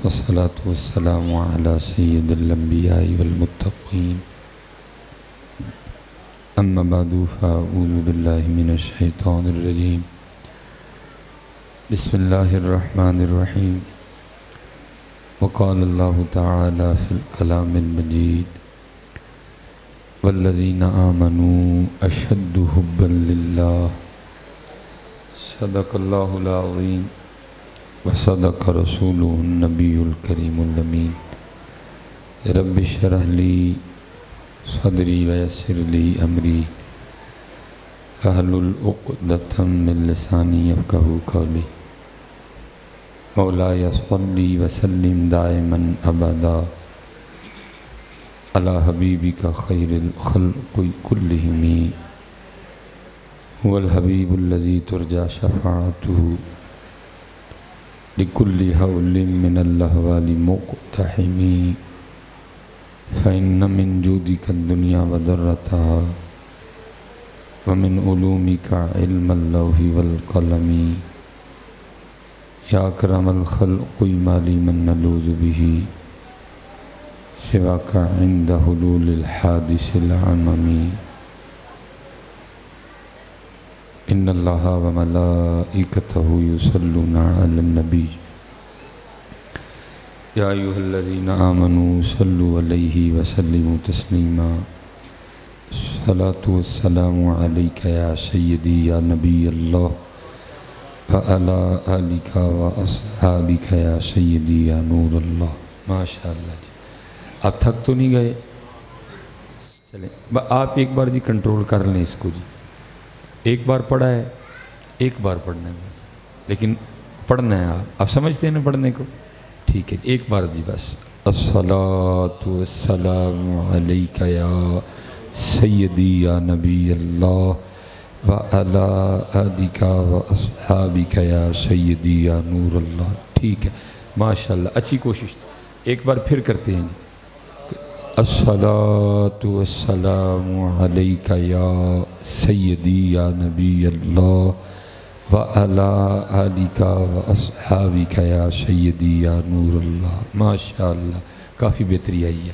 والصلاة والسلام على سيد الأنبياء والمتقين أما بعد فأعوذ بالله من الشيطان الرجيم بسم الله الرحمن الرحيم وقال الله تعالى في الكلام المجيد والذين آمنوا أشد حبا لله صدق الله العظيم وصدق رسوله النبي الكريم الأمين رب اشرح لي صدري ويسر لي أمري واحلل عقدة من لساني يفقهوا قولي مولاي صل وسلم دائما أبدا على حبيبك خير الخلق كلهم هو الحبيب الذي ترجى شفاعته لكل حول من الأهوال مقتحم فإن من جودك الدنيا وذرتها ومن علومك علم اللوح والقلم يا أكرم الخلق ما لي من نلوذ به سواك عند حلول الحادث العمم إن الله وملائكته يصلون على النبي يا أيها الذين آمنوا صلوا عليه وسلموا تسليما الصلاة والسلام عليك يا سيدي يا نبي الله وعلى آلك وأصحابك يا سيدي يا نور الله ما شاء اللہ جی آپ تھک تو نہیں گئے؟ چلیں آپ ایک بار جی کنٹرول کر لیں اس کو جی، ایک بار پڑھا ہے، ایک بار پڑھنا ہے بس، لیکن پڑھنا ہے آپ سمجھتے ہیں نا پڑھنے کو؟ ٹھیک ہے ایک بار جی بس الصلاۃ والسلام علیک یا سیدی یا نبی اللہ وعلی آلک واصحابک یا سیدی یا نور اللہ. ٹھیک ہے ماشاءاللہ، اچھی کوشش. ایک بار پھر کرتے ہیں جی الصلاۃ والسلام علیک یا سیدی یا نبی اللہ وعلی آلک واصحابک یا سیدی یا نور اللہ. ماشاءاللہ کافی بہتری آئی ہے.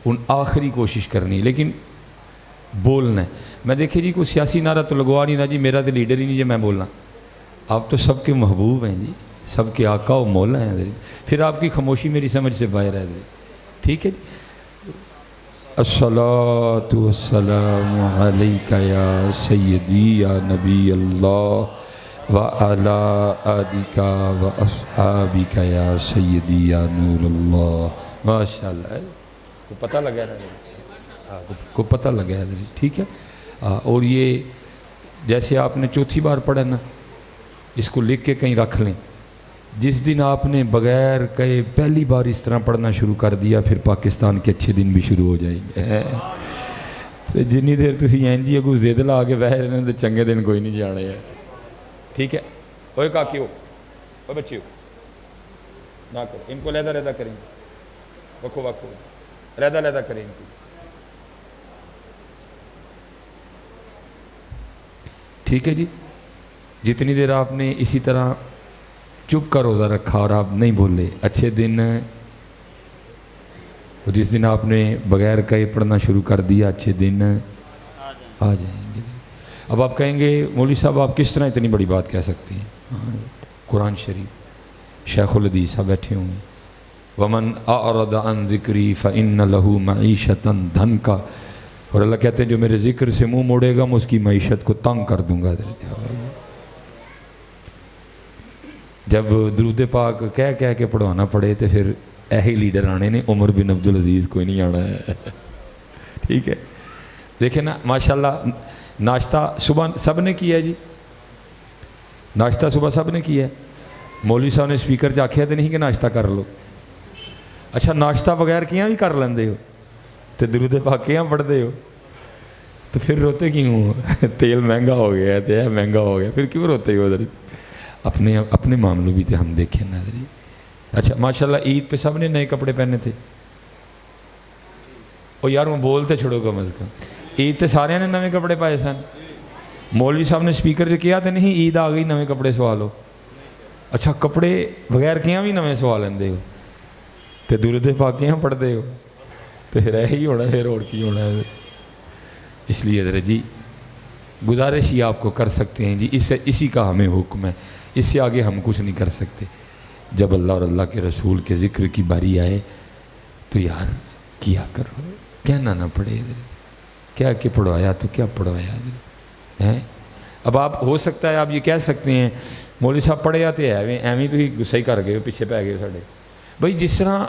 ان آخری کوشش کرنی ہے لیکن بولنا ہے. میں دیکھیں جی کوئی سیاسی نعرہ تو لگوا نہیں نا جی، میرا تو لیڈر ہی نہیں جی میں بولنا. آپ تو سب کے محبوب ہیں جی، سب کے آقا و مولا ہیں. پھر آپ کی خاموشی میری سمجھ سے باہر ہے. ٹھیک ہے جی الصلاۃ والسلام علیک یا سیدی یا نبی اللہ وعلی آلک واصحابک یا سیدی یا نور اللہ. ماشاءاللہ کو پتہ لگا رہا ہے، کو پتہ لگا ہے. ٹھیک ہے. اور یہ جیسے آپ نے چوتھی بار پڑھا نا، اس کو لکھ کے کہیں رکھ لیں. جس دن آپ نے بغیر کہے پہلی بار اس طرح پڑھنا شروع کر دیا، پھر پاکستان کے اچھے دن بھی شروع ہو جائیں گے. تو جنی دیر تسی این جی اگو زید لا کے بہ رہے ہیں تو چنگے دن کوئی نہیں جانے ہے. ٹھیک ہے. اوے کاکی ہو، اوے بچے ہو، نہ کرو ان کو علیحدہ علیحدہ کریں گے، وکھو وکھو علیحدہ علیحدہ کریں ان کو. ٹھیک ہے جی. جتنی دیر آپ نے اسی طرح چپ کا روزہ رکھا اور آپ نہیں بولے، اچھے دن جس دن آپ نے بغیر کہے پڑھنا شروع کر دیا، اچھے دن آ جائیں گے. اب آپ کہیں گے مولوی صاحب آپ کس طرح اتنی بڑی بات کہہ سکتی ہیں؟ قرآن شریف، شیخ الحدیث صاحب بیٹھے ہوں گے. ومن اعرض عن ذکری فإن له معیشۃ ضنکا، اور اللہ کہتے ہیں جو میرے ذکر سے منہ موڑے گا میں اس کی معیشت کو تنگ کر دوں گا. جب درود پاک کہہ کے پڑھوانا پڑے تو پھر ایہی لیڈر آنے نے. عمر بن عبدالعزیز کوئی نہیں آنا ہے. ٹھیک ہے. دیکھیں نا ماشاءاللہ ناشتہ صبح سب نے کیا ہے جی، ناشتہ صبح سب نے کیا ہے. مولوی صاحب نے سپیکر آکھیا تو نہیں کہ ناشتہ کر لو. اچھا ناشتہ بغیر کیاں بھی کر لیندے ہو تو درود پاک کیاں پڑھتے ہو تو پھر روتے کیوں؟ تیل مہنگا ہو گیا ہے تو یہ مہنگا ہو گیا، پھر کیوں روتے ہو؟ اپنے معاملوں بھی تو ہم دیکھیں ناظرین. اچھا ماشاءاللہ عید پہ سب نے نئے کپڑے پہنے تھے. اور یار وہ بولتے چھوڑو کم از کم. عید تے سارے نے نویں کپڑے پائے سن. مولوی صاحب نے سپیکر جو کیا تو نہیں عید آ گئی نویں کپڑے سوا لو. اچھا کپڑے بغیر کیا بھی نویں سوا لیندے ہو. تو درود پاکیاں پڑھ دے ہو تو رہ ہی ہونا پھر اور کی ہونا ہے. اس لیے حضرت جی گزارش ہی آپ کو کر سکتے ہیں جی، اسی کا ہمیں حکم ہے، اس سے آگے ہم کچھ نہیں کر سکتے. جب اللہ اور اللہ کے رسول کے ذکر کی باری آئے تو یار کیا کرو، کہنا نہ پڑے حضرت، کیا کہ پڑھوایا تو کیا پڑھوایا حضرت ہیں. اب آپ ہو سکتا ہے آپ یہ کہہ سکتے ہیں مولوی صاحب پڑھے آتے ہیں ایویں تو ہی گسا ہی کر گئے پیچھے پہ گئے ساڑھے. بھائی جس طرح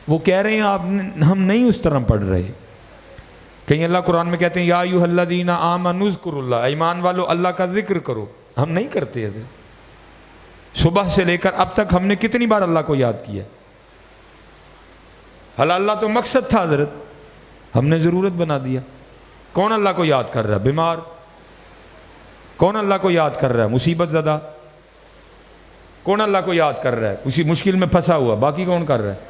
وہ کہہ رہے ہیں آپ ہم نہیں اس طرح پڑھ رہے. کہیں اللہ قرآن میں کہتے ہیں یا ایھا الذین آمنوا اذکروا اللہ، ایمان والو اللہ کا ذکر کرو. ہم نہیں کرتے حضرت. صبح سے لے کر اب تک ہم نے کتنی بار اللہ کو یاد کیا. اللہ تو مقصد تھا حضرت، ہم نے ضرورت بنا دیا. کون اللہ کو یاد کر رہا ہے؟ بیمار. کون اللہ کو یاد کر رہا ہے؟ مصیبت زدہ. کون اللہ کو یاد کر رہا ہے؟ اسی مشکل میں پھنسا ہوا. باقی کون کر رہا ہے؟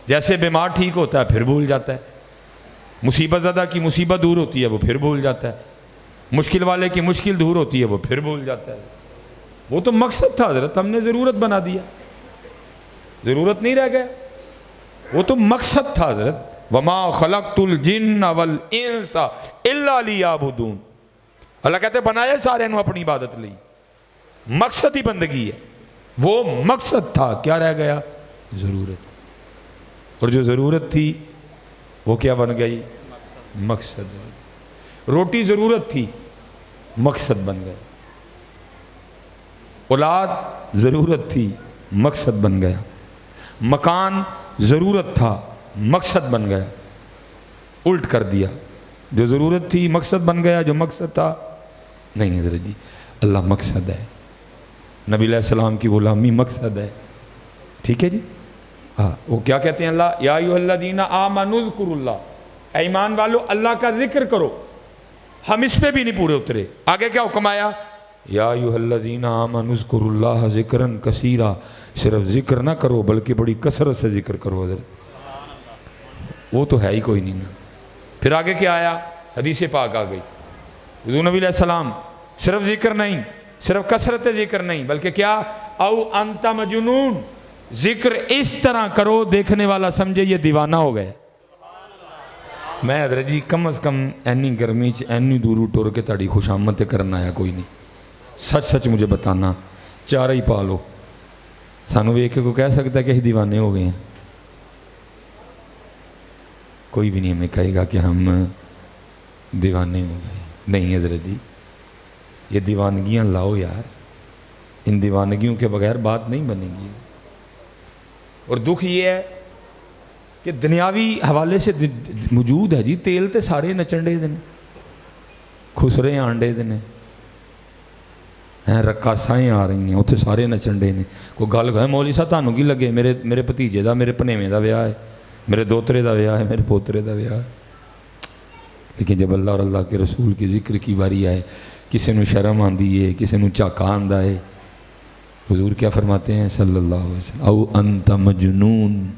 جیسے بیمار ٹھیک ہوتا ہے پھر بھول جاتا ہے، مصیبت زدہ کی مصیبت دور ہوتی ہے وہ پھر بھول جاتا ہے، مشکل والے کی مشکل دور ہوتی ہے وہ پھر بھول جاتا ہے. وہ تو مقصد تھا حضرت، ہم نے ضرورت بنا دیا. ضرورت نہیں رہ گیا، وہ تو مقصد تھا حضرت. وَمَا خَلَقْتُ الْجِنَّ وَالْإِنسَ إِلَّا لِيَعْبُدُونَ. اللہ کہتے بنایا سارے انہوں اپنی عبادت لی. مقصد ہی بندگی ہے، وہ مقصد تھا. کیا رہ گیا؟ ضرورت. اور جو ضرورت تھی وہ کیا بن گئی؟ مقصد. روٹی ضرورت تھی، مقصد بن گیا. اولاد ضرورت تھی، مقصد بن گیا. مکان ضرورت تھا، مقصد بن گیا. الٹ کر دیا، جو ضرورت تھی مقصد بن گیا، جو مقصد تھا نہیں. حضرت جی اللہ مقصد ہے، نبی علیہ السلام کی غلامی مقصد ہے. ٹھیک ہے جی. ہاں وہ کیا کہتے ہیں اللہ یا ایھا الذین آمنوا اذکروا اللہ، اے ایمان والو اللہ کا ذکر کرو. ہم اس پہ بھی نہیں پورے اترے. آگے کیا حکم آیا؟ یا ایھا الذین آمنوا اذکروا اللہ ذکرا کثیرا. صرف ذکر نہ کرو بلکہ بڑی کثرت سے ذکر کرو حضرت. وہ تو ہے ہی کوئی نہیں نا. پھر آگے کیا آیا؟ حدیث پاک آ گئی. حضور نبی علیہ السلام صرف ذکر نہیں، صرف کثرت ذکر نہیں، بلکہ کیا؟ او انت مجنون. ذکر اس طرح کرو دیکھنے والا سمجھے یہ دیوانہ ہو گیا. میں حضرت جی کم از کم اینی گرمی اینی دور ٹور کے تاڑی خوش آمد کرنا آیا کوئی نہیں. سچ سچ مجھے بتانا، چارہ ہی پالو. سانو ویکھ کے کوئی کہہ سکتا ہے کہ ہی دیوانے ہو گئے ہیں؟ کوئی بھی نہیں ہمیں کہے گا کہ ہم دیوانے ہو گئے. نہیں حضرت جی یہ دیوانگیاں لاؤ یار، ان دیوانگیوں کے بغیر بات نہیں بنے گی. اور دکھ یہ ہے کہ دنیاوی حوالے سے موجود ہے جی. تیل تے سارے نچن ڈے دن، خسرے آنڈے دن ہیں، رقاصائیں آ رہی ہیں اتنے سارے نچن ڈے نے. کوئی گل کہ مولوی صاحب تانوں کی لگے میرے بھتیجے دا میرے پنیویں دا ویاہ ہے، میرے دوترے دا ویاہ ہے، میرے پوترے دا ویاہ ہے. لیکن جب اللہ اور اللہ کے رسول کے ذکر کی باری آئے کسی نو شرم آندی ہے، کسی نو چاکا آندا ہے. حضور کیا فرماتے ہیں صلی اللہ علیہ وسلم؟ او انت مجنون.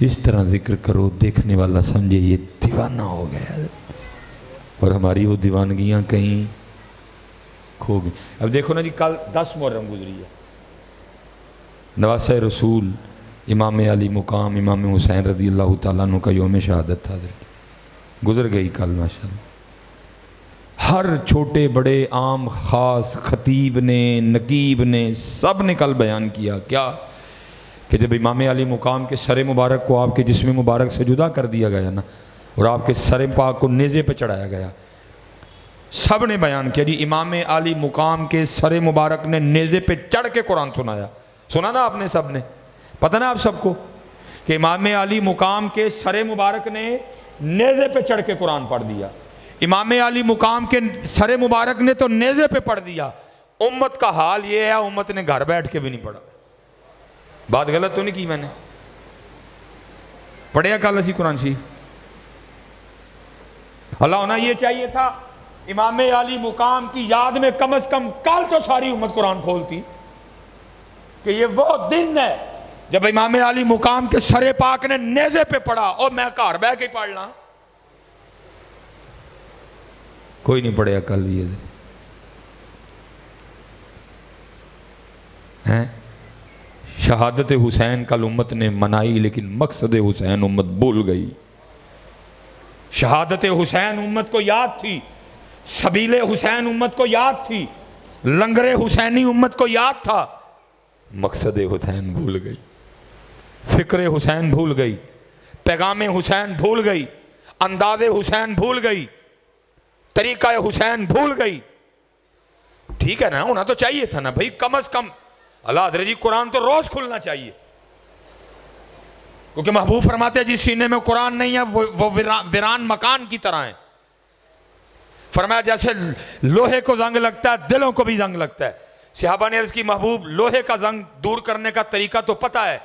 اس طرح ذکر کرو دیکھنے والا سمجھے یہ دیوانہ ہو گیا. اور ہماری وہ دیوانگیاں کہیں کھو گئی. اب دیکھو نا جی کل 10 محرم گزری ہے، نواسہ رسول امام علی مقام امام حسین رضی اللہ تعالیٰ عنہ کا یوم شہادت تھا. گزر گئی کل ماشاءاللہ. ہر چھوٹے بڑے عام خاص خطیب نے نقیب نے سب نے کل بیان کیا کیا کہ جب امام علی مقام کے سر مبارک کو آپ کے جسم مبارک سے جدا کر دیا گیا نا، اور آپ کے سر پاک کو نیزے پہ چڑھایا گیا، سب نے بیان کیا جی امام علی مقام کے سر مبارک نے نیزے پہ چڑھ کے قرآن سنایا. سنا نا آپ نے سب نے؟ پتہ نا آپ سب کو کہ امام علی مقام کے سر مبارک نے نیزے پہ چڑھ کے قرآن پڑھ دیا. امام علی مقام کے سر مبارک نے تو نیزے پہ پڑھ دیا. امت کا حال یہ ہے امت نے گھر بیٹھ کے بھی نہیں پڑھا. بات غلط تو نہیں کی میں نے؟ پڑھیا کل اسی قرآن شریف؟ اللہ ہونا یہ چاہیے تھا امام علی مقام کی یاد میں کم از کم کل تو ساری امت قرآن کھولتی کہ یہ وہ دن ہے جب امام علی مقام کے سر پاک نے نیزے پہ پڑھا اور میں گھر بیٹھ کے پڑھنا. کوئی نہیں پڑھیا کل بھی ہیں. شہادت حسین کل امت نے منائی لیکن مقصد حسین امت بھول گئی۔ شہادت حسین امت کو یاد تھی، سبیل حسین امت کو یاد تھی، لنگر حسینی امت کو یاد تھا، مقصد حسین بھول گئی، فکر حسین بھول گئی، پیغام حسین بھول گئی، انداز حسین بھول گئی، طریقہ حسین بھول گئی۔ ٹھیک ہے نا، ہونا تو چاہیے تھا نا بھائی، کم از کم اللہ حضرت جی قرآن تو روز کھلنا چاہیے، کیونکہ محبوب فرماتے ہیں جس سینے میں قرآن نہیں ہے وہ ویران مکان کی طرح ہے۔ فرمایا جیسے لوہے کو زنگ لگتا ہے دلوں کو بھی زنگ لگتا ہے۔ صحابہ نے عرض کی محبوب لوہے کا زنگ دور کرنے کا طریقہ تو پتہ ہے،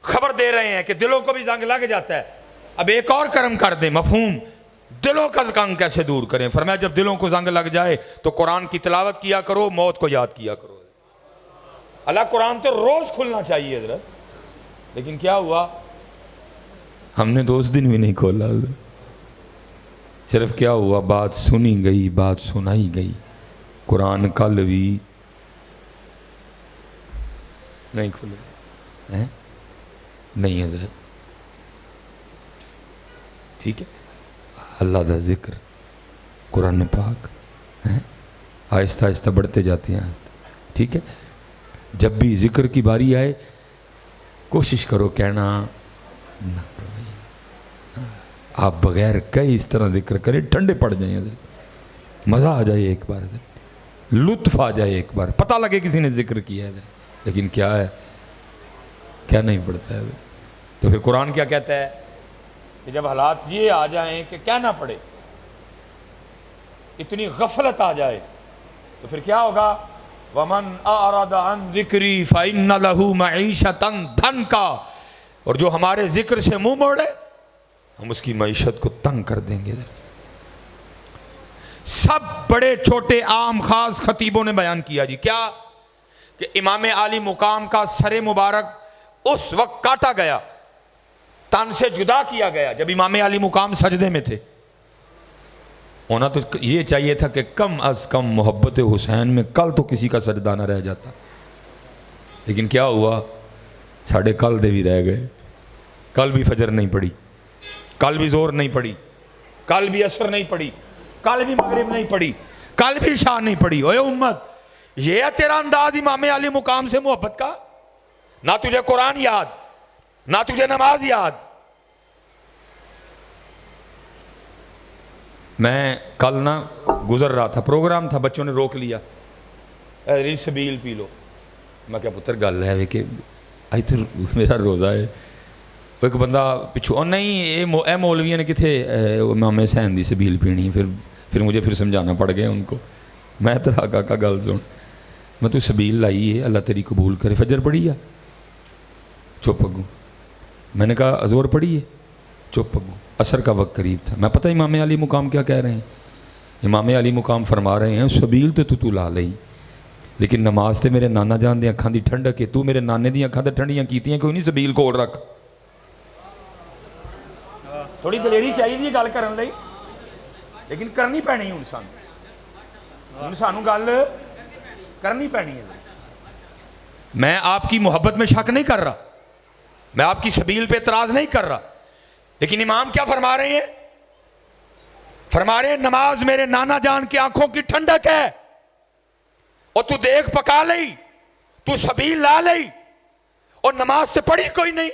خبر دے رہے ہیں کہ دلوں کو بھی زنگ لگ جاتا ہے، اب ایک اور کرم کر دیں، مفہوم دلوں کا زنگ کیسے دور کریں؟ فرمایا جب دلوں کو زنگ لگ جائے تو قرآن کی تلاوت کیا کرو، موت کو یاد کیا کرو۔ اللہ قرآن تو روز کھلنا چاہیے حضرت، لیکن کیا ہوا؟ ہم نے تو اس دن بھی نہیں کھولا حضرت۔ صرف کیا ہوا؟ بات سنی گئی، بات سنائی گئی، قرآن کل بھی نہیں کھلے نہیں حضرت۔ ٹھیک ہے، اللہ دا ذکر قرآن پاک آہستہ آہستہ بڑھتے جاتے ہیں آہستہ۔ ٹھیک ہے، جب بھی ذکر کی باری آئے کوشش کرو کہنا نہ، آپ بغیر کئی اس طرح ذکر کریں ٹھنڈے پڑ جائیں حضرت، مزہ آ جائے ایک بار حضرت، لطف آ جائے ایک بار، پتہ لگے کسی نے ذکر کیا ہے حضرت، لیکن کیا ہے، کیا نہیں پڑتا ہے حضرت۔ تو پھر قرآن کیا کہتا ہے کہ جب حالات یہ آ جائیں کہ کیا نہ پڑے، اتنی غفلت آ جائے، تو پھر کیا ہوگا؟ وَمَنْ أَعْرَضَ عَنْ ذِكْرِي فَإِنَّ لَهُ مَعِيشَةً دَنْكَا، اور جو ہمارے ذکر سے منہ موڑے ہم اس کی معیشت کو تنگ کر دیں گے۔ سب بڑے چھوٹے عام خاص خطیبوں نے بیان کیا جی، کیا کہ امام عالی مقام کا سر مبارک اس وقت کاٹا گیا، تن سے جدا کیا گیا جب امام عالی مقام سجدے میں تھے۔ ہونا تو یہ چاہیے تھا کہ کم از کم محبت حسین میں کل تو کسی کا سجدہ نہ رہ جاتا، لیکن کیا ہوا؟ ساڑھے کل دے بھی رہ گئے، کل بھی فجر نہیں پڑی، کل بھی زور نہیں پڑی، کل بھی عصر نہیں پڑی، کل بھی مغرب نہیں پڑی، کل بھی عشاء نہیں پڑی۔ اوے امت، یہ ہے تیرا انداز امام علی مقام سے محبت کا؟ نہ تجھے قرآن یاد، نہ تجھے نماز یاد۔ میں کل نہ گزر رہا تھا، پروگرام تھا، بچوں نے روک لیا، اے سبیل پی لو۔ میں کیا پتر گل ہے کہ آئی تو میرا روزہ ہے، ایک بندہ پچھو اور نہیں اے مولویوں نے کتھے امام حسین دی سبیل پینی ہے، پھر مجھے پھر سمجھانا پڑ گیا ان کو۔ میں تیرا کا گل سن، میں تو سبیل لائی ہے، اللہ تیری قبول کرے۔ فجر پڑھی ہے؟ چپ اگوں۔ میں نے کہا ظہر پڑھی ہے؟ چپ اگوں۔ عصر کا وقت قریب تھا، میں پتہ امام علی مقام کیا کہہ رہے ہیں؟ امام علی مقام فرما رہے ہیں سبیل تو لا لئی، لیکن نماز تے میرے نانا جان دی اکھاں دی ٹھنڈک ہے، تو میرے نانے دی اکھاں تے ٹھنڈیاں کیتیاں، کوئی نہیں سبیل کول رکھ۔ تھوڑی دلیری چاہیے دی گل کرن لئی، لیکن کرنی پینی ہن سانو گل کرنی پینی ہے۔ میں آپ کی محبت میں شک نہیں کر رہا، میں آپ کی سبیل پہ اعتراض نہیں کر رہا، لیکن امام کیا فرما رہے ہیں؟ فرما رہے ہیں نماز میرے نانا جان کی آنکھوں کی ٹھنڈک ہے، اور تو دیکھ پکا لئی، تو سبیل لا لئی، اور نماز سے پڑھی کوئی نہیں،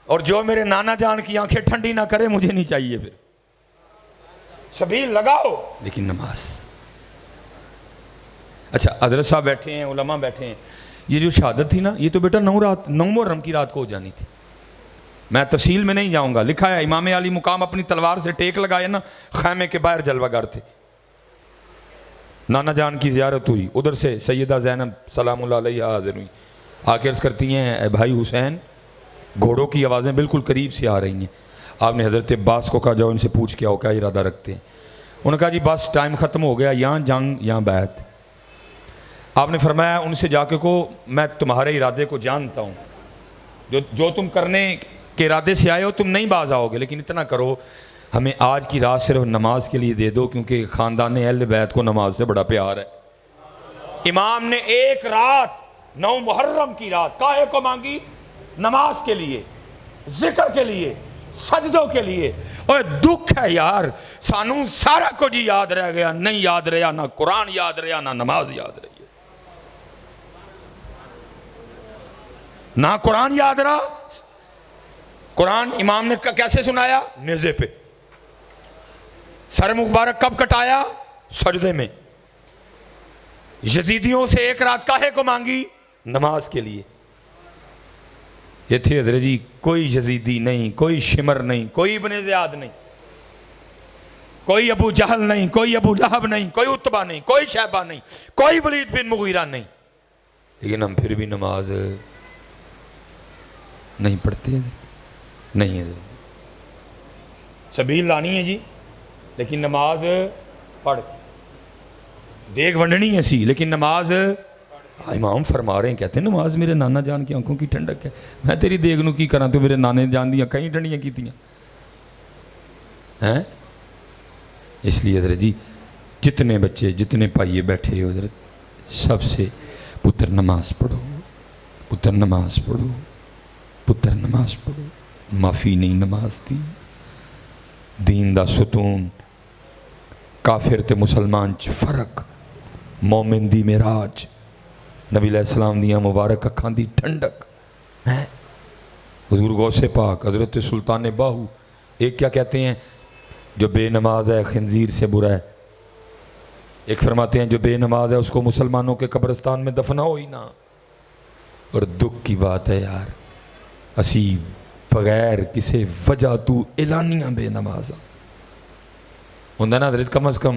اور جو میرے نانا جان کی آنکھیں ٹھنڈی نہ کرے مجھے نہیں چاہیے۔ پھر سبیل لگاؤ لیکن نماز۔ اچھا حضرت صاحب بیٹھے ہیں، علماء بیٹھے ہیں، یہ جو شہادت تھی نا، یہ تو بیٹا 9 محرم کی رات کو ہو جانی تھی۔ میں تفصیل میں نہیں جاؤں گا، لکھا ہے امام علی مقام اپنی تلوار سے ٹیک لگائے نا، خیمے کے باہر جلوہ گر تھے، نانا جان کی زیارت ہوئی، ادھر سے سیدہ زینب سلام اللہ علیہ حاضر ہوئی، آ کے عرض کرتی ہیں اے بھائی حسین، گھوڑوں کی آوازیں بالکل قریب سے آ رہی ہیں۔ آپ نے حضرت عباس کو کہا جاؤ ان سے پوچھ کے آؤ کیا ارادہ رکھتے ہیں۔ انہوں نے کہا جی بس ٹائم ختم ہو گیا، یہاں جنگ یہاں بیعت۔ آپ نے فرمایا ان سے جا کے کو میں تمہارے ارادے کو جانتا ہوں، جو تم کرنے کے ارادے سے آئے ہو تم نہیں باز آؤ گے، لیکن اتنا کرو ہمیں آج کی رات صرف نماز کے لیے دے دو، کیونکہ خاندان اہل بیت کو نماز سے بڑا پیار ہے۔ امام نے ایک رات 9 محرم کی رات کاہے کو مانگی؟ نماز کے لیے، ذکر کے لیے، سجدوں کے لیے۔ اور دکھ ہے یار، سانو سارا کچھ یاد رہ گیا، نہیں یاد رہا، نہ قرآن یاد رہا، نہ نماز یاد رہی ہے، نہ قرآن یاد رہا۔ قرآن امام نے کیسے سنایا؟ نیزے پہ۔ سر مبارک کب کٹایا؟ سجدے میں۔ یزیدیوں سے ایک رات کاہے کو مانگی؟ نماز کے لیے۔ یہ تھے حضرت جی، کوئی یزیدی نہیں، کوئی شمر نہیں، کوئی ابن زیاد نہیں، کوئی ابو جہل نہیں، کوئی ابو لہب نہیں، کوئی عتبہ نہیں، کوئی شیبہ نہیں، کوئی ولید بن مغیرہ نہیں، لیکن ہم پھر بھی نماز نہیں پڑھتے ہیں۔ نہیں ہے سبیل لانی ہے جی، لیکن نماز پڑھ، دیکھ ونڈنی ہے سی، لیکن نماز امام فرما رہے ہیں، کہتے ہیں نماز میرے نانا جان کی آنکھوں کی ٹھنڈک ہے، میں تیری دیکھ نو کی کرا، تو میرے نانے جان دیا کہیں ٹھنڈیاں کیتیاں ہیں۔ اس لیے حضرت جی جتنے بچے جتنے پائیے بیٹھے ہو حضرت، سب سے پتر نماز پڑھو، پتر نماز پڑھو، پتر نماز پڑھو۔ معافی نہیں نماز تھی، دین دا ستون، کافر تے مسلمان چ فرق، مومن دی معراج، نبی علیہ السلام دیاں مبارک اکھاں دی ٹھنڈک ہے۔ حضور غوث پاک حضرت سلطان باہو ایک کیا کہتے ہیں؟ جو بے نماز ہے خنزیر سے برا ہے۔ ایک فرماتے ہیں جو بے نماز ہے اس کو مسلمانوں کے قبرستان میں دفنا ہو ہی نہ۔ اور دکھ کی بات ہے یار، اسی بغیر کسی وجہ تو اعلانیاں بے نماز ہوندہ نا حضرت، کم از کم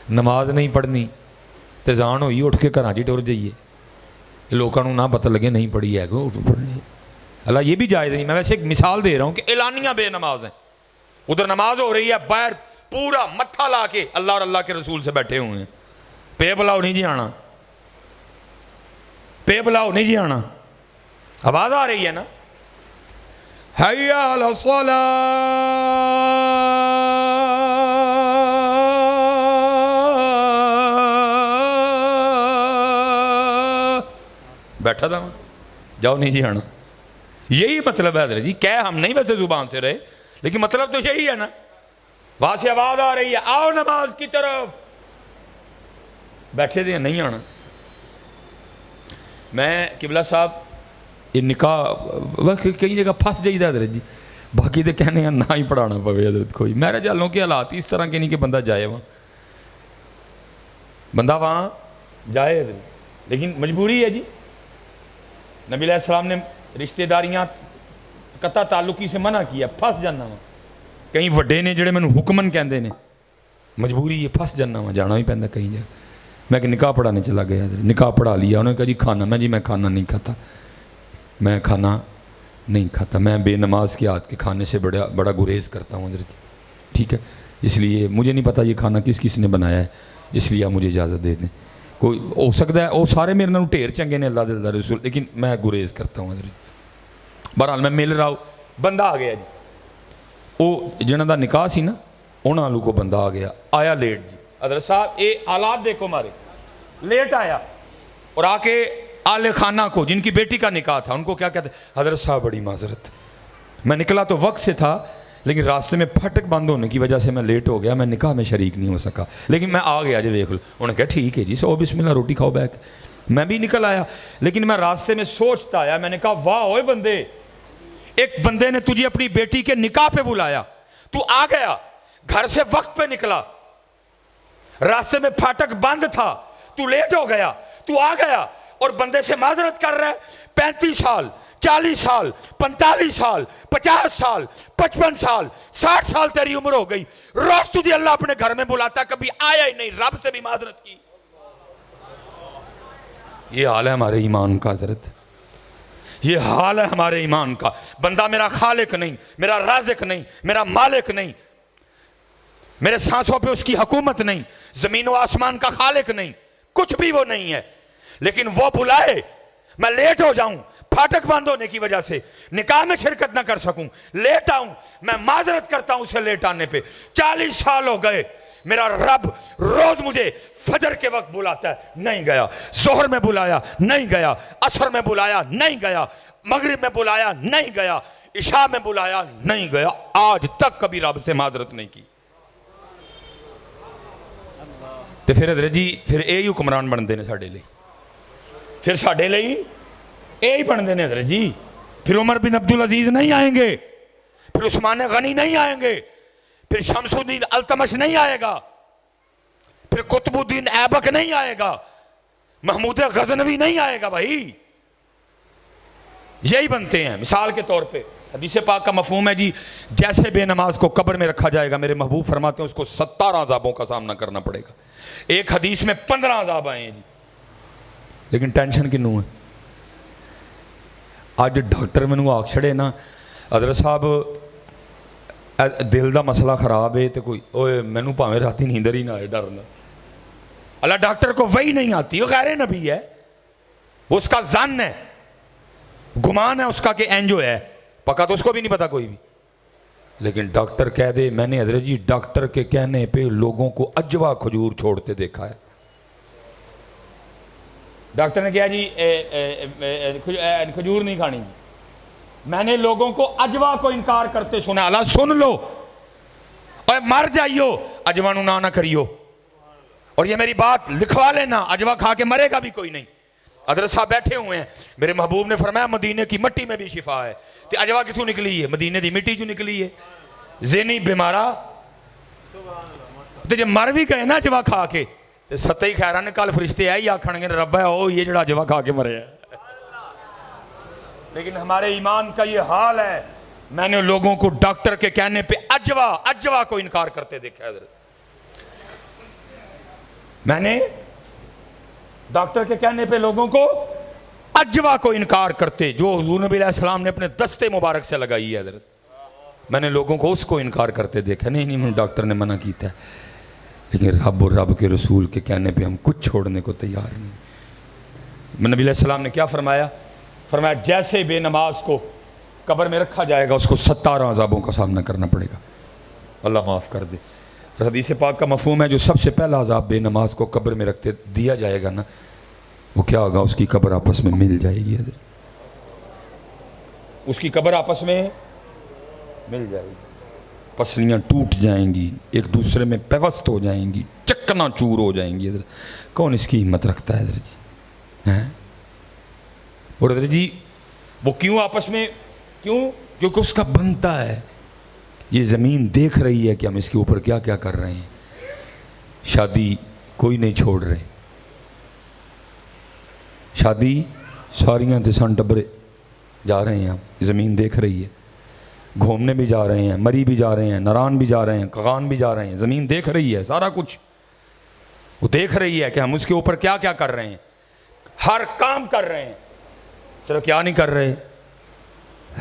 نماز نہیں پڑھنی تیزان ہوئی اٹھ کے گھراں جی ٹر جائیے، لوگوں کو نہ پتہ لگے نہیں پڑھی ہے گو پڑھنی۔ اللہ یہ بھی جائز نہیں، میں ویسے ایک مثال دے رہا ہوں کہ اعلانیاں بے نماز ہیں، ادھر نماز ہو رہی ہے، باہر پورا متھا لا کے اللہ اور اللہ کے رسول سے بیٹھے ہوئے ہیں، پے بلاؤ نہیں جی آنا، پے بلاؤ نہیں جی آنا، آواز آ رہی ہے نا، حی علی الصلاۃ، بیٹھا تھا جاؤ نہیں جی آنا۔ یہی مطلب ہے حضرت جی، کہہ ہم نہیں ویسے زبان سے رہے، لیکن مطلب تو یہی ہے نا، وہاں سے آواز آ رہی ہے آؤ نماز کی طرف، بیٹھے تھے نہیں آنا۔ میں قبلہ صاحب یہ نکاح کئی جگہ پھنس جائیے حضرت جی، باقی تو کہنے ہیں نہ ہی پڑھانا پوے حضرت کوئی، میرے جالوں کے حالات اس طرح کے نہیں کہ بندہ جائے وہاں، بندہ وہاں جائے حضرت، لیکن مجبوری ہے جی۔ نبی علیہ السلام نے رشتہ داریاں قطع تعلقی سے منع کیا، پھنس جانا وہاں، کئی وڈے نے جڑے میں حکمن کہندے نے، مجبوری ہے پھنس جانا وہاں، جانا بھی پہندا کہیں جگہ۔ میں کہ نکاح پڑھانے چلا گیا حضرت، نکاح پڑھا لیا، انہوں نے کہا جی کھانا، میں کھانا نہیں کھاتا، میں کھانا نہیں کھاتا، میں بے نماز کے ہاتھ کے کھانے سے بڑا گریز کرتا ہوں حضرت، ٹھیک ہے، اس لیے مجھے نہیں پتا یہ کھانا کس نے بنایا ہے، اس لیے آپ مجھے اجازت دے دیں۔ کوئی ہو سکتا ہے وہ سارے میرے نال ڈھیر چنگے نے اللہ دے اللہ رسول، لیکن میں گریز کرتا ہوں حضرت۔ بہرحال میں مل رہا ہوں، بندہ آ گیا جی، وہ جنہاں دا نکاح سی نا انہاں والوں کو بندہ آ گیا، آیا لیٹ جی، حضرت صاحب یہ حالات دیکھو مارے، لیٹ آیا اور آ کے آل خانہ کو جن کی بیٹی کا نکاح تھا ان کو کیا کہتے ہیں، حضرت صاحب بڑی معذرت، میں نکلا تو وقت سے تھا لیکن راستے میں پھٹک بند ہونے کی وجہ سے میں لیٹ ہو گیا، میں نکاح میں شریک نہیں ہو سکا، لیکن میں آ گیا جی دیکھ لو۔ انہوں نے کہا ٹھیک ہے جی، سو بسم اللہ روٹی کھاؤ بیٹھ، میں بھی نکل آیا، لیکن میں راستے میں سوچتا آیا، میں نے کہا واہ اوئے بندے، ایک بندے نے تجھے اپنی بیٹی کے نکاح پہ بلایا، تو آ گیا، گھر سے وقت پہ نکلا، راستے میں پھاٹک بند تھا، تو لیٹ ہو گیا، تو آ گیا اور بندے سے معذرت کر رہا ہے، 35 سال 40 سال 45 سال 50 سال 55 سال 60 سال تیری عمر ہو گئی، روز تجھے اللہ اپنے گھر میں بلاتا، کبھی آیا ہی نہیں، رب سے بھی معذرت کی۔ یہ حال ہے ہمارے ایمان کا حضرت، یہ حال ہے ہمارے ایمان کا۔ بندہ میرا خالق نہیں، میرا رازق نہیں، میرا مالک نہیں، میرے سانسوں پہ اس کی حکومت نہیں، زمین و آسمان کا خالق نہیں، کچھ بھی وہ نہیں ہے، لیکن وہ بلائے میں لیٹ ہو جاؤں، پھاٹک بند ہونے کی وجہ سے نکاح میں شرکت نہ کر سکوں، لیٹ آؤں، میں معذرت کرتا ہوں اسے لیٹ آنے پہ۔ 40 سال ہو گئے میرا رب روز مجھے فجر کے وقت بلاتا ہے، نہیں گیا، ظہر میں بلایا نہیں گیا، عصر میں بلایا نہیں گیا، مغرب میں بلایا نہیں گیا، عشاء میں بلایا نہیں گیا، آج تک کبھی رب سے معذرت نہیں کی۔ تو پھر حضرت جی پھر یہی حکمران بنتے ہیں ساڈے لئی، پھر ساڈے لئی یہی بنتے ہیں حضرت جی۔ پھر عمر بن عبدالعزیز نہیں آئیں گے، پھر عثمان غنی نہیں آئیں گے، پھر شمس الدین التمش نہیں آئے گا، پھر قطب الدین ایبک نہیں آئے گا، محمود غزنوی نہیں آئے گا بھائی، یہی بنتے ہیں۔ مثال کے طور پہ حدیث پاک کا مفہوم ہے جی، جیسے بے نماز کو قبر میں رکھا جائے گا، میرے محبوب فرماتے ہیں اس کو 17 عذابوں کا سامنا کرنا پڑے گا۔ ایک حدیث میں 15 عذاب آئے ہیں جی، لیکن ٹینشن کنوں ہے؟ آج ڈاکٹر مینوں آکھ چھڑے نا حضرت صاحب دل دا مسئلہ خراب ہے تو کوئی اوے مینوں پاویں راتی نیندر ہی نہ آئے، ڈرنا۔ اللہ ڈاکٹر کو وہی نہیں آتی، وہ غیر نبی ہے، وہ اس کا ظن ہے، گمان ہے اس کا کہ اینجو ہے، پکا تو اس کو بھی نہیں پتا کوئی بھی، لیکن ڈاکٹر کہہ دے۔ میں نے حضرت جی ڈاکٹر کے کہنے پہ لوگوں کو اجوا کھجور چھوڑتے دیکھا ہے۔ ڈاکٹر نے کہا جی کھجور نہیں کھانی، میں نے لوگوں کو اجوا کو انکار کرتے سنا۔ اللہ سن لو، اور مر جائیو اجوا نہ کریو، اور یہ میری بات لکھوا لینا، اجوا کھا کے مرے گا بھی کوئی نہیں۔ حضرت صاحب بیٹھے ہوئے ہیں، میرے محبوب نے فرمایا مدینے کی مٹی میں بھی شفا ہے، تو اجوا کتوں نکلی ہے؟ مدینے دی مٹی جو نکلی ہے۔ ذہنی بیمارا تو جب مر بھی گئے نا اجوا کھا کے، تو ستائی خیرہ نے کل فرشتے آئے یا کھڑیں گے رب ہے او یہ جڑا اجوا کھا کے مرے ہے۔ لیکن ہمارے ایمان کا یہ حال ہے، میں نے لوگوں کو ڈاکٹر کے کہنے پہ اجوا کو انکار کرتے دیکھا ہے حضرت۔ میں نے ڈاکٹر کے کہنے پہ لوگوں کو اجوا کو انکار کرتے، جو حضور نبی علیہ السلام نے اپنے دستے مبارک سے لگائی ہے حضرت، میں نے لوگوں کو اس کو انکار کرتے دیکھا۔ نہیں ڈاکٹر نے منع کیتا ہے، لیکن رب اور رب کے رسول کے کہنے پہ ہم کچھ چھوڑنے کو تیار نہیں۔ نبی علیہ السلام نے کیا فرمایا؟ فرمایا جیسے بے نماز کو قبر میں رکھا جائے گا اس کو 17 عذابوں کا سامنا کرنا پڑے گا، اللہ معاف کر دے۔ حدیث پاک کا مفہوم ہے جو سب سے پہلا عذاب بے نماز کو قبر میں رکھتے دیا جائے گا نا، وہ کیا ہوگا؟ اس کی قبر آپس میں مل جائے گی حضرت، اس کی قبر آپس میں مل جائے گی، پسلیاں ٹوٹ جائیں گی، ایک دوسرے میں پیوست ہو جائیں گی، چکنا چور ہو جائیں گی حضرت۔ کون اس کی ہمت رکھتا ہے حضرت جی؟ اور حضرت جی وہ کیوں آپس میں کیونکہ اس کا بنتا ہے، یہ زمین دیکھ رہی ہے کہ ہم اس کے اوپر کیا کیا کر رہے ہیں۔ شادی کوئی نہیں چھوڑ رہے، شادی ساریاں تے سن ٹبرے جا رہے ہیں، ہم زمین دیکھ رہی ہے، گھومنے بھی جا رہے ہیں، مری بھی جا رہے ہیں، نران بھی جا رہے ہیں، کغان بھی جا رہے ہیں، زمین دیکھ رہی ہے، سارا کچھ وہ دیکھ رہی ہے کہ ہم اس کے اوپر کیا کیا کر رہے ہیں، ہر کام کر رہے ہیں، چلو کیا نہیں کر رہے؟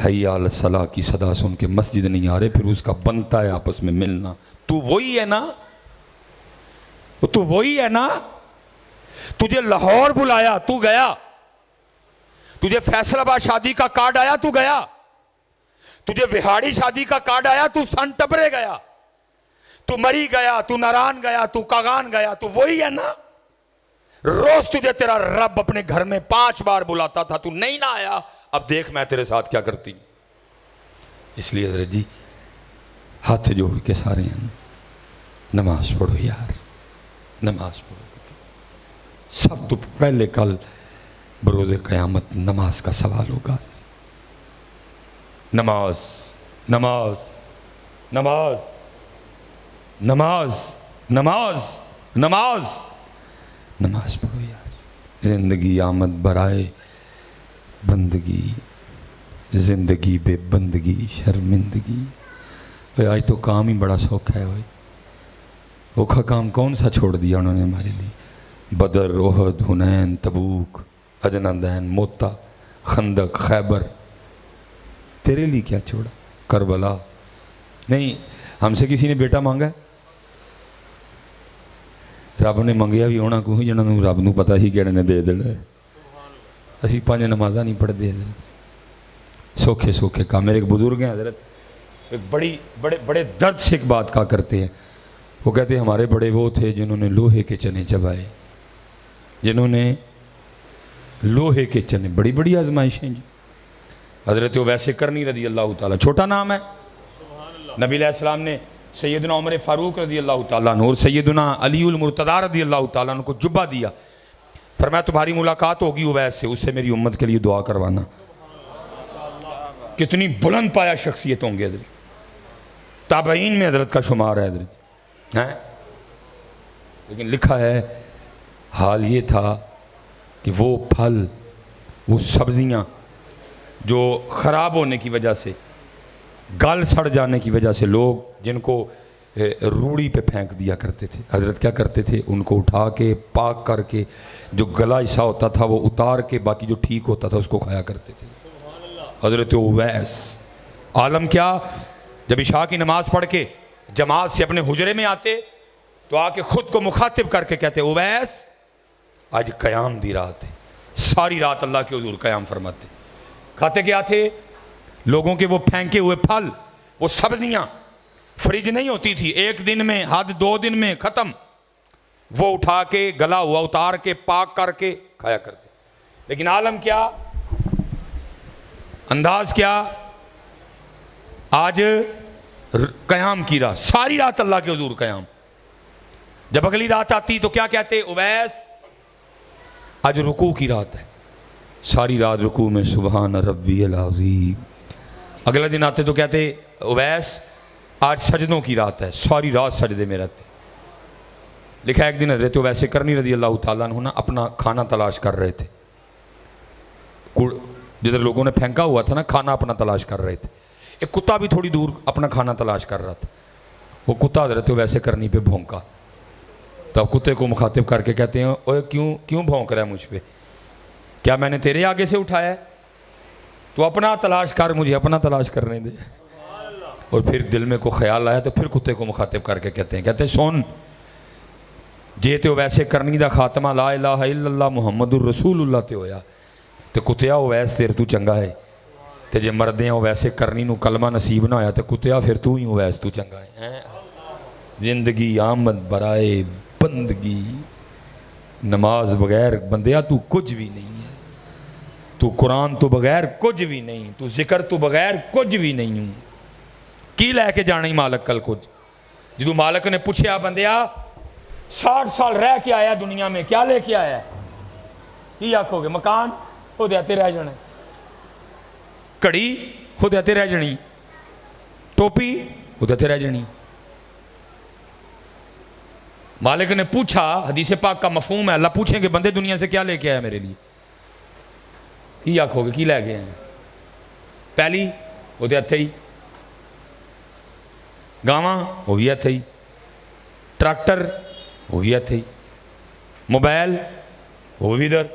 حی علی الصلاح کی صدا سن کے مسجد نہیں آ رہے، پھر اس کا بنتا ہے آپس میں ملنا۔ تو وہی ہے نا، تو وہی ہے نا، تجھے لاہور بلایا تو گیا، تجھے فیصل آباد شادی کا کارڈ آیا تو گیا، تجھے وہاڑی شادی کا کارڈ آیا تو سن ٹبرے گیا، تو مری گیا، تو ناران گیا، تو کاغان گیا، تو وہی ہے نا۔ روز تجھے تیرا رب اپنے گھر میں 5 بار بلاتا تھا، تو نہیں نہ آیا، اب دیکھ میں تیرے ساتھ کیا کرتی ہوں۔ اس لیے حضرت جی ہاتھ جوڑ کے سارے ہیں، نماز پڑھو یار، نماز پڑھو۔ سب تو پہلے کل بروز قیامت نماز کا سوال ہوگا۔ نماز نماز نماز نماز نماز نماز نماز پڑھو یار۔ زندگی آمد برائے بندگی، زندگی بے بندگی شرمندگی۔ آج تو کام ہی بڑا سوکھا ہے بھائی، اوکھا کام کون سا چھوڑ دیا انہوں نے ہمارے لیے؟ بدر، احد، حنین، تبوک، اجنادین، موتا، خندق، خیبر، تیرے لیے کیا چھوڑا؟ کربلا نہیں، ہم سے کسی نے بیٹا مانگا ہے؟ رب نے منگیا بھی ہونا کوئی جنہوں رب نو پتا ہی کہڑے نے دے دینا ہے۔ اسی 5 نمازاں نہیں پڑھتے حضرت، سوکھے سوکھے کام۔ میرے ایک بزرگ ہیں حضرت، ایک بڑے درد سے ایک بات کہا کرتے ہیں، وہ کہتے ہمارے بڑے وہ تھے جنہوں نے لوہے کے چنے چبائے، جنہوں نے لوہے کے چنے، بڑی بڑی آزمائشیں جی۔ حضرت اویس کرنی رضی اللہ تعالیٰ، چھوٹا نام ہے، نبی علیہ السلام نے سیدنا عمر فاروق رضی اللہ تعالیٰ عنہ اور سیدنا علی المرتضیٰ رضی اللہ تعالیٰ عنہ کو جبہ دیا، فرمایا تمہاری ملاقات ہوگی اویس سے، اس سے میری امت کے لیے دعا کروانا۔ کتنی بلند پایا شخصیت ہوں گے حضرت، تابعین میں حضرت کا شمار ہے حضرت، لیکن لکھا ہے حال یہ تھا کہ وہ پھل، وہ سبزیاں جو خراب ہونے کی وجہ سے، گل سڑ جانے کی وجہ سے لوگ جن کو روڑی پہ پھینک دیا کرتے تھے، حضرت کیا کرتے تھے؟ ان کو اٹھا کے پاک کر کے جو گلا حصہ ہوتا تھا وہ اتار کے باقی جو ٹھیک ہوتا تھا اس کو کھایا کرتے تھے۔ حضرت اویس عالم کیا، جب عشاء کی نماز پڑھ کے جماعت سے اپنے حجرے میں آتے تو آ کے خود کو مخاطب کر کے کہتے اویس آج قیام دی رات ہے، ساری رات اللہ کے حضور قیام فرماتے۔ کھاتے کیا تھے؟ لوگوں کے وہ پھینکے ہوئے پھل، وہ سبزیاں، فریج نہیں ہوتی تھی، ایک دن میں حد 2 دن میں ختم، وہ اٹھا کے گلا ہوا اتار کے پاک کر کے کھایا کرتے۔ لیکن عالم کیا، انداز کیا، آج قیام کی رات، ساری رات اللہ کے حضور قیام۔ جب اگلی رات آتی تو کیا کہتے؟ اویس آج رکوع کی رات ہے، ساری رات رکوع میں سبحان ربی العظیم۔ اگلا دن آتے تو کہتے اویس آج سجدوں کی رات ہے، ساری رات سجدے میں رہتے۔ لکھا ہے ایک دن حضرت اویس کرنی رضی اللہ تعالیٰ عنہ اپنا کھانا تلاش کر رہے تھے، جدھر لوگوں نے پھینکا ہوا تھا نا کھانا اپنا تلاش کر رہے تھے، ایک کتا بھی تھوڑی دور اپنا کھانا تلاش کر رہا تھا، وہ کتا حضرت اویس کرنی پہ بھونکا، تب کتے کو مخاطب کر کے کہتے ہیں اوے کیوں بھونک رہا ہے مجھ پہ؟ کیا میں نے تیرے آگے سے اٹھایا ہے؟ تو اپنا تلاش کر، مجھے اپنا تلاش کرنے دے۔ اور پھر دل میں کو خیال آیا تو پھر کتے کو مخاطب کر کے کہتے ہیں سن جے تے اویس کرنی دا خاتمہ لا الہ الا اللہ محمد الرسول اللہ تے ہویا تے کتیا اویس تیر تو چنگا ہے، تے جے مردیاں اویس کرنی نو کلمہ نصیب نہ ہویا تے کتیا پھر تو ہی اویس تو چنگا ہے۔ زندگی آمد برائے بندگی، نماز بغیر بندیا تو کچھ بھی نہیں ہے، تو قرآن تو بغیر کچھ بھی نہیں، تو ذکر تو بغیر کچھ بھی نہیں ہوں۔ کی لے کے جانا ہی مالک کل کچھ؟ جدو مالک نے پوچھیا بندیا 60 سال رہ کے آیا دنیا میں، کیا لے کے آیا ہے؟ کی آکھو گے؟ مکان خود آتے رہ جانا، کڑی خود آتے رہ جانی، ٹوپی خود آتے رہ جانی۔ مالک نے پوچھا، حدیث پاک کا مفہوم ہے، اللہ پوچھیں کہ بندے دنیا سے کیا لے کے آیا میرے لیے؟ کی آکھو گے؟ کی لے گئے ہیں؟ پہلی وہ تو اتھے ہی، گاواں وہ بھی اتھے ہی، ٹریکٹر وہ بھی اتھے ہی، موبائل وہ بھی ادھر،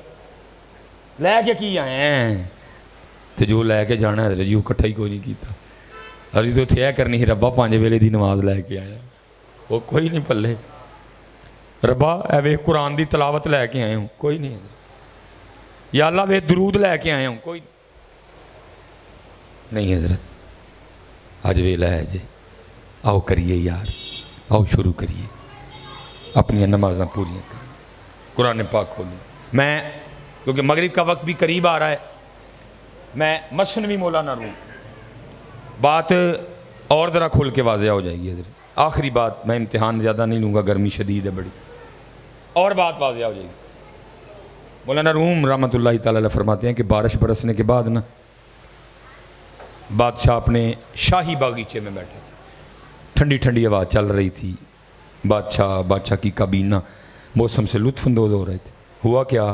لے کے کی آئے ہیں؟ تو جو لے کے جانا ہے جی وہ کٹھا ہی کوئی نہیں کیتا، ابھی تو تھے کرنی ربا 5 ویلے دی نماز لے کے آیا، وہ کوئی نہیں پلے، ربا اے قرآن دی تلاوت لے کے آئے ہوں، کوئی نہیں، یا اللہ وے درود لے کے آئے ہوں، کوئی نہیں۔ حضرت آج ویلا ہے جی، آؤ کریے یار، آؤ شروع کریے، اپنی نمازاں پوریاں کریں، قرآن پاک کھولیں۔ میں کیونکہ مغرب کا وقت بھی قریب آ رہا ہے، میں مثنوی مولانا روم بات اور ذرا کھل کے واضح ہو جائے گی حضرت، آخری بات، میں امتحان زیادہ نہیں لوں گا، گرمی شدید ہے بڑی، اور بات واضح ہو جائے گی۔ مولانا روم رحمۃ اللہ تعالی علیہ فرماتے ہیں کہ بارش برسنے کے بعد نا بادشاہ اپنے شاہی باغیچے میں بیٹھے تھے، ٹھنڈی ٹھنڈی ہوا چل رہی تھی، بادشاہ کی کابینہ موسم سے لطف اندوز ہو رہے تھے۔ ہوا کیا،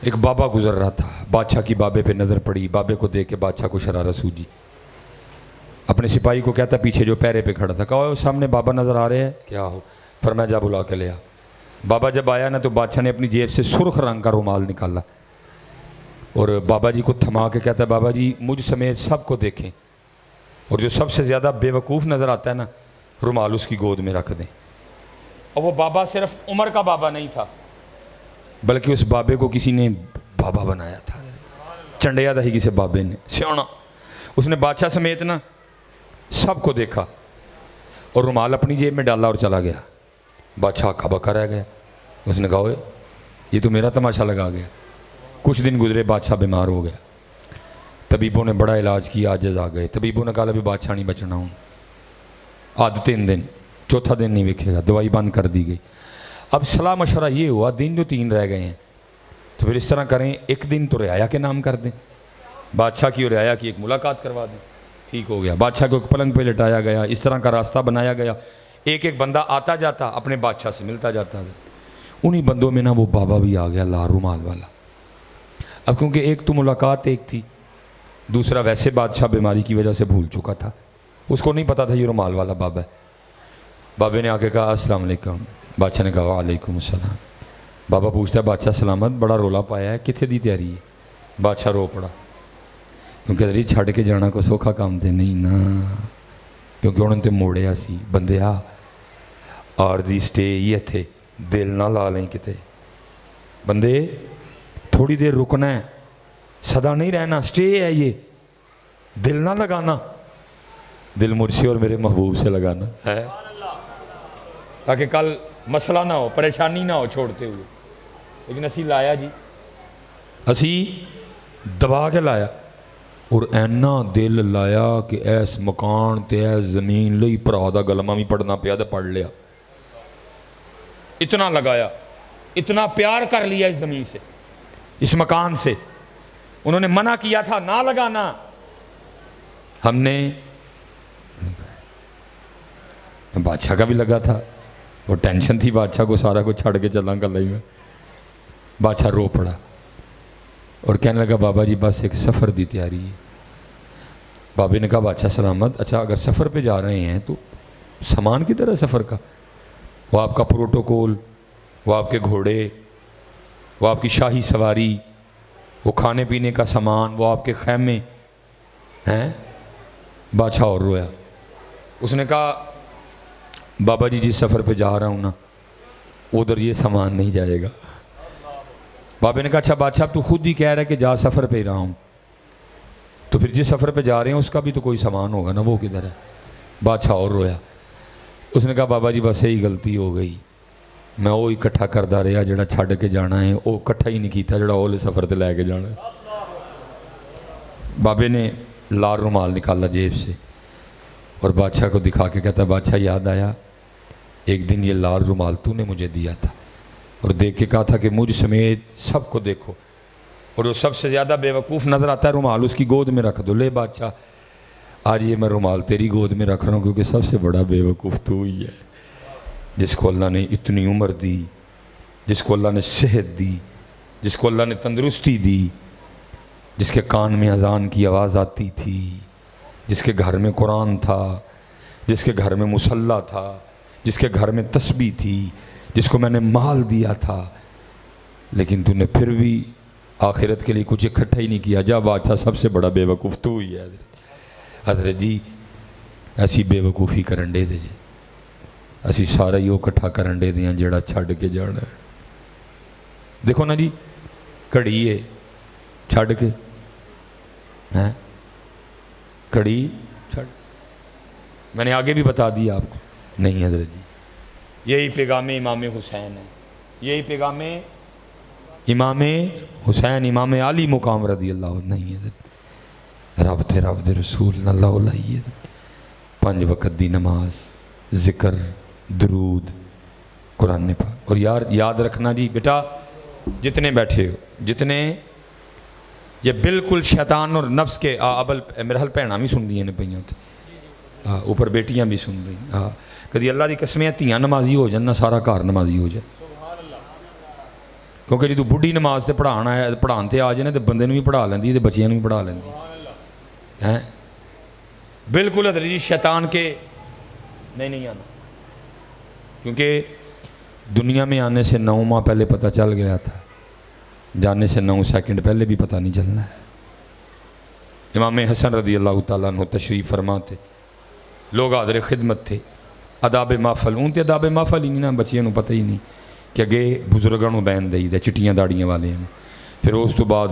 ایک بابا گزر رہا تھا، بادشاہ کی بابے پہ نظر پڑی، بابے کو دیکھ کے بادشاہ کو شرارت سوجی، اپنے سپاہی کو کہتا پیچھے جو پیرے پہ کھڑا تھا، کہا سامنے بابا نظر آ رہے ہیں کیا ہو؟ فرمایا جا بلا کے لیا۔ بابا جب آیا نا تو بادشاہ نے اپنی جیب سے سرخ رنگ کا رومال نکالا اور بابا جی کو تھما کے کہتا ہے بابا جی مجھ سمیت سب کو دیکھیں، اور جو سب سے زیادہ بے وقوف نظر آتا ہے نا رومال اس کی گود میں رکھ دیں۔ اور وہ بابا صرف عمر کا بابا نہیں تھا بلکہ اس بابے کو کسی نے بابا بنایا تھا، چنڈیا تھا ہی کسی بابے نے، سیانا۔ اس نے بادشاہ سمیت نا سب کو دیکھا، اور رومال اپنی جیب میں ڈالا اور چلا گیا. بادشاہ ہکا بکا رہ گیا. اس نے کہا اوئے یہ تو میرا تماشا لگا گیا. کچھ دن گزرے, بادشاہ بیمار ہو گیا. طبیبوں نے بڑا علاج کیا, عاجز آ گئے. طبیبوں نے کہا ابھی بادشاہ نہیں بچنا ہوں. آدھ 3 دن, چوتھا دن نہیں وکھے گا, دوائی بند کر دی گئی. اب صلاح مشورہ یہ ہوا دن جو 3 رہ گئے ہیں تو پھر اس طرح کریں, ایک دن تو رعایا کے نام کر دیں, بادشاہ کی اور رعایا کی ایک ملاقات کروا دیں. ٹھیک ہو گیا. بادشاہ کو ایک پلنگ پہ لٹایا گیا, اس طرح کا راستہ بنایا گیا, ایک ایک بندہ آتا جاتا اپنے بادشاہ سے ملتا جاتا تھا. انہی بندوں میں نا وہ بابا بھی آ گیا, لال رومال والا. اب کیونکہ ایک تو ملاقات ایک تھی, دوسرا ویسے بادشاہ بیماری کی وجہ سے بھول چکا تھا, اس کو نہیں پتا تھا یہ رومال والا بابا ہے. بابے نے آ کے کہا السلام علیکم. بادشاہ نے کہا وعلیکم السلام. بابا پوچھتا ہے بادشاہ سلامت, بڑا رولا پایا ہے, کتنے دی تیاری ہے؟ بادشاہ رو پڑا, کیونکہ ادھر چھڑ کے جانا کو سوکھا کام تے نہیں نا, کیونکہ انہوں نے موڑیا سی بندیا عارضی سٹے یہ تھے, دل نہ لا لیں کتے بندے, تھوڑی دیر رکنا ہے, صدا نہیں رہنا, سٹے ہے یہ, دل نہ لگانا, دل مجھ سے اور میرے محبوب سے لگانا ہے تاکہ کل مسئلہ نہ ہو, پریشانی نہ ہو چھوڑتے ہوئے. لیکن اسی لایا جی, اسی دبا کے لایا اور اینا دل لایا کہ ایس مکان تے ایس زمین لئی پرا دا گلمہ بھی پڑھنا پیا دے پڑھ لیا. اتنا لگایا, اتنا پیار کر لیا اس زمین سے, اس مکان سے. انہوں نے منع کیا تھا نہ لگانا, ہم نے, بادشاہ کا بھی لگا تھا, وہ ٹینشن تھی بادشاہ کو, سارا کچھ چھڑ کے چلا گلائی میں. بادشاہ رو پڑا اور کہنے لگا بابا جی بس ایک سفر دی تیاری ہے. بابے نے کہا بادشاہ سلامت, اچھا اگر سفر پہ جا رہے ہیں تو سامان کی طرح سفر کا, وہ آپ کا پروٹوکول, وہ آپ کے گھوڑے, وہ آپ کی شاہی سواری, وہ کھانے پینے کا سامان, وہ آپ کے خیمے ہیں. بادشاہ اور رویا. اس نے کہا بابا جی جس سفر پہ جا رہا ہوں نا ادھر یہ سامان نہیں جائے گا. بابے نے کہا اچھا بادشاہ تو خود ہی کہہ رہا ہے کہ جا سفر پہ رہا ہوں, تو پھر جس سفر پہ جا رہے ہیں اس کا بھی تو کوئی سامان ہوگا نا, وہ کدھر ہے؟ بادشاہ اور رویا. اس نے کہا بابا جی بس یہی غلطی ہو گئی, میں وہ اکٹھا کردا رہا جڑا چھڑ کے جانا ہے, وہ اکٹھا ہی نہیں کیتا جڑا اولے سفر تے لے کے جانا ہے. بابے نے لال رومال نکالا جیب سے اور بادشاہ کو دکھا کے کہتا بادشاہ یاد آیا ایک دن یہ لال رومال تو نے مجھے دیا تھا, اور دیکھ کے کہا تھا کہ مجھ سمیت سب کو دیکھو, اور وہ سب سے زیادہ بے وقوف نظر آتا ہے رومال اس کی گود میں رکھ دو. لے بادشاہ آج یہ میں رومال تیری گود میں رکھ رہا ہوں, کیونکہ سب سے بڑا بے وقوف تو ہی ہے, جس کو اللہ نے اتنی عمر دی, جس کو اللہ نے صحت دی, جس کو اللہ نے تندرستی دی, جس کے کان میں اذان کی آواز آتی تھی, جس کے گھر میں قرآن تھا, جس کے گھر میں مصلی تھا, جس کے گھر میں تسبیح تھی, جس کو میں نے مال دیا تھا, لیکن تو نے پھر بھی آخرت کے لیے کچھ اکٹھا ہی نہیں کیا. جا بادشاہ سب سے بڑا بے وقوف تو ہی ہے. حضرت جی ایسی بے وقوفی کرن دے دے جی, اسی سارا ہی وہ اکٹھا کرن دے دیاں جڑا چھڑ کے جانا ہے. دیکھو نا جی کڑی ہے چھڑ کے, ہیں کڑی چھڑ, میں نے آگے بھی بتا دیا آپ کو. نہیں حضرت جی یہی پیغام امام حسین ہے, یہی پیغام امام حسین امام علی مقام رضی اللہ عنہ. نہیں حضرت رب تے رب دے رسول اللہ علیہ 5 وقت دی نماز, ذکر, درود, قرآن پاک. اور یاد رکھنا جی بیٹا جتنے بیٹھے ہو, جتنے یہ بالکل شیطان اور نفس کے ابل میرے حال بھیناں بھی سن دیاں نے پئیاں تے, اوپر بیٹیاں بھی سن رہی. کدی اللہ دی قسمیں تھیاں نمازی ہو جان نہ سارا گھر نمازی ہو جائے, کیونکہ جی تو بڑھی نماز تے پڑھانا ہے, پڑھان تے آ جائے تے بندے نوں بھی پڑھا لیندی تے بچیاں نوں بھی پڑھا لیندی ہیں. بالکل حضرت جی شیطان کے نہیں آنا, کیونکہ دنیا میں آنے سے 9 ماہ پہلے پتہ چل گیا تھا, جانے سے 9 سیکنڈ پہلے بھی پتہ نہیں چلنا ہے. امام حسن رضی اللہ تعالیٰ عنہ تشریف فرما تھے, لوگ حاضر خدمت تھے, آداب محفل اون تے آداب محفل ہی نہیں نا, بچیاں نوں پتہ ہی نہیں کہ اگے بزرگاں نوں بین دئی دے چٹیاں داڑیاں والے ہیں, پھر اس تو بعد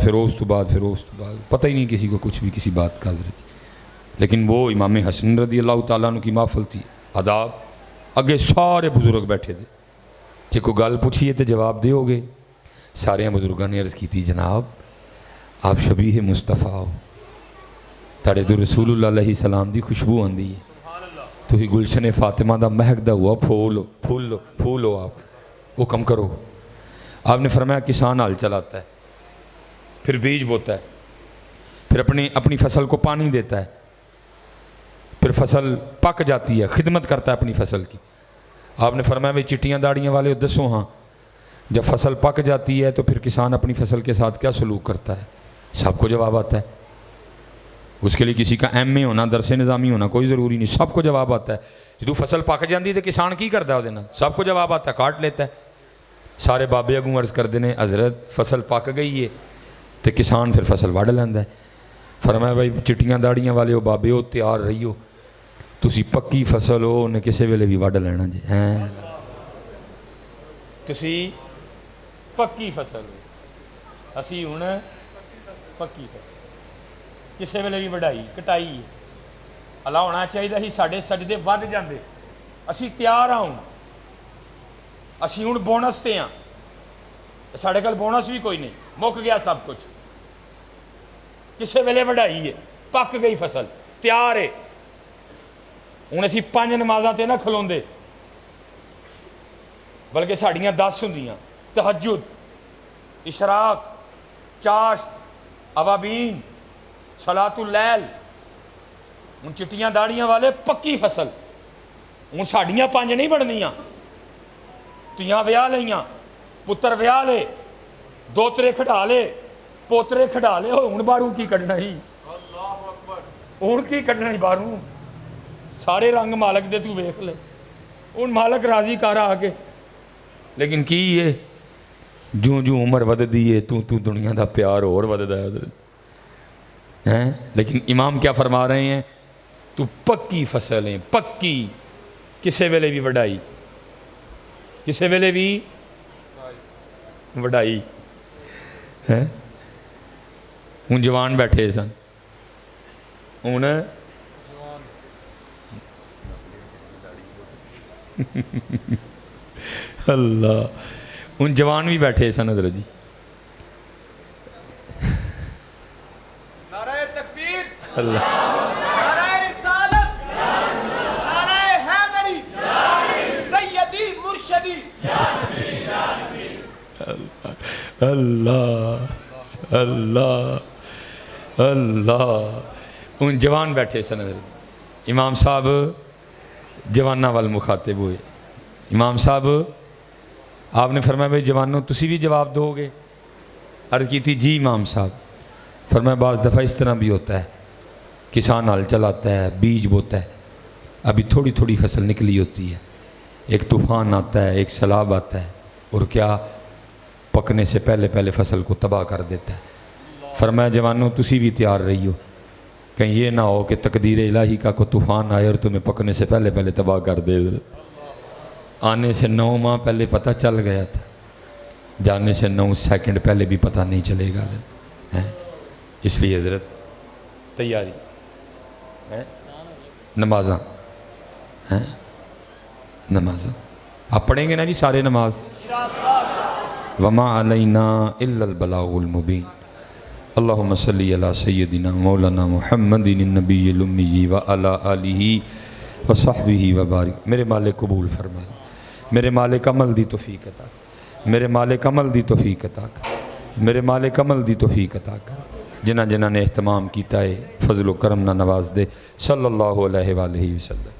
پتہ ہی نہیں کسی کو کچھ بھی کسی بات کا. حضرت لیکن وہ امام حسن رضی اللہ تعالیٰ عنہ کی محفل تھی, آداب اگے سارے بزرگ بیٹھے دے جے کوئی گل پوچھیے تو جواب دیو گے سارے بزرگوں نے عرض کی جناب آپ شبیہ مصطفیٰ ہو تاڑے تو رسول اللہ علیہ السلام دی خوشبو آندی ہے تو ہی گلشن فاطمہ دا مہک دا ہوا پھول ہو آپ وہ کم کرو آپ نے فرمایا کسان ہل چلاتا ہے پھر بیج بوتا ہے پھر اپنی فصل کو پانی دیتا ہے پھر فصل پک جاتی ہے خدمت کرتا ہے اپنی فصل کی آپ نے فرمایا بھائی چٹیاں داڑیاں والے دسو ہاں جب فصل پک جاتی ہے تو پھر کسان اپنی فصل کے ساتھ کیا سلوک کرتا ہے سب کو جواب آتا ہے اس کے لیے کسی کا ایم اے ہونا درس نظامی ہونا کوئی ضروری نہیں سب کو جواب آتا ہے جدو فصل پک جاتی تو کسان کی کرتا ہے وہ سب کو جواب آتا ہے کاٹ لیتا ہے سارے بابے اگوں عرض کرتے ہیں حضرت فصل پک گئی ہے تو کسان پھر فصل وڈ لینا ہے فرمایا بھائی چٹیاں داڑیاں والے ہو بابے ہو تیار رہی ہو تسی پکی فصل ہو انہیں کسی ویلے بھی وڈ لینا جی تسی پکی فصل ہو اسی ہوں پکی فصل کسی ویلے بھی وڈائی کٹائی اللہ ہونا چاہیے ہی ساڈے سجدے ود جاندے اسی تیار ہوں اسی ہوں بونس تے ہاں ساڈے کول بونس بھی کوئی نہیں مک گیا سب کچھ کسی ویلے وڈائی ہے پک گئی فصل تیار ہے ہوں اسی 5 نمازاں تے نہ کھلوندے بلکہ ساڑیاں 10 ہوندیاں تہجد اشراق چاشت اوابین صلاۃ اللیل ہوں چٹیاں داڑیاں والے پکی فصل ہوں ساڑیاں 5 نہیں بننیاں تیاں ویاہ لیاں پتر ویاہ لے دوترے کھڈا لے پوترے کھڈا لے ہوں باروں کی کڈنا ہی ہوں کی کڈنا ہی باروں سارے رنگ مالک دے تو ویکھ لے ہوں مالک راضی کر آ کے لیکن کی ہے جو عمر وددی ہے تو دنیا دا پیار اور وددا ہے لیکن امام کیا فرما رہے ہیں تو پکی فصل ہیں پکی کسے ویلے بھی وڈائی کسے ویلے بھی وڈائی ہوں جوان بیٹھے سن ہوں اللہ ہوں جوان بھی بیٹھے سن حضرت جی نعرہ تکبیر اللہ نعرہ رسالت نعرہ حیدری سیدی مرشدی اللہ اللہ اللہ ان جوان بیٹھے سن حضرت امام صاحب جوانہ وال مخاطب ہوئے امام صاحب آپ نے فرمایا بھائی جوانوں تسی بھی جواب دو گے عرض کی تھی جی امام صاحب فرمایا بعض دفعہ اس طرح بھی ہوتا ہے کسان ہل چلاتا ہے بیج بوتا ہے ابھی تھوڑی تھوڑی فصل نکلی ہوتی ہے ایک طوفان آتا ہے ایک سیلاب آتا ہے اور کیا پکنے سے پہلے فصل کو تباہ کر دیتا ہے فرمایا جوانوں تسی بھی تیار رہی ہو کہیں یہ نہ ہو کہ تقدیر الہی کا کوئی طوفان آئے اور تمہیں پکنے سے پہلے تباہ کر دے آنے سے 9 ماہ پہلے پتہ چل گیا تھا جانے سے 9 سیکنڈ پہلے بھی پتہ نہیں چلے گا اس لیے حضرت تیاری نمازاں آپ پڑھیں گے نا جی سارے نماز وما علینا الا البلاغ المبین اللہم صلی علی سیدنا مولانا محمد النبی الامی وعلی آلہ وصحبہ وبارک میرے مالک قبول فرما میرے مالک عمل دی توفیق عطا میرے مالک عمل دی توفیق عطا میرے مالک عمل دی توفیق عطا کر جنہ نے اہتمام کیتا ہے فضل و کرم نہ نواز دے صلی اللہ علیہ وآلہ وسلم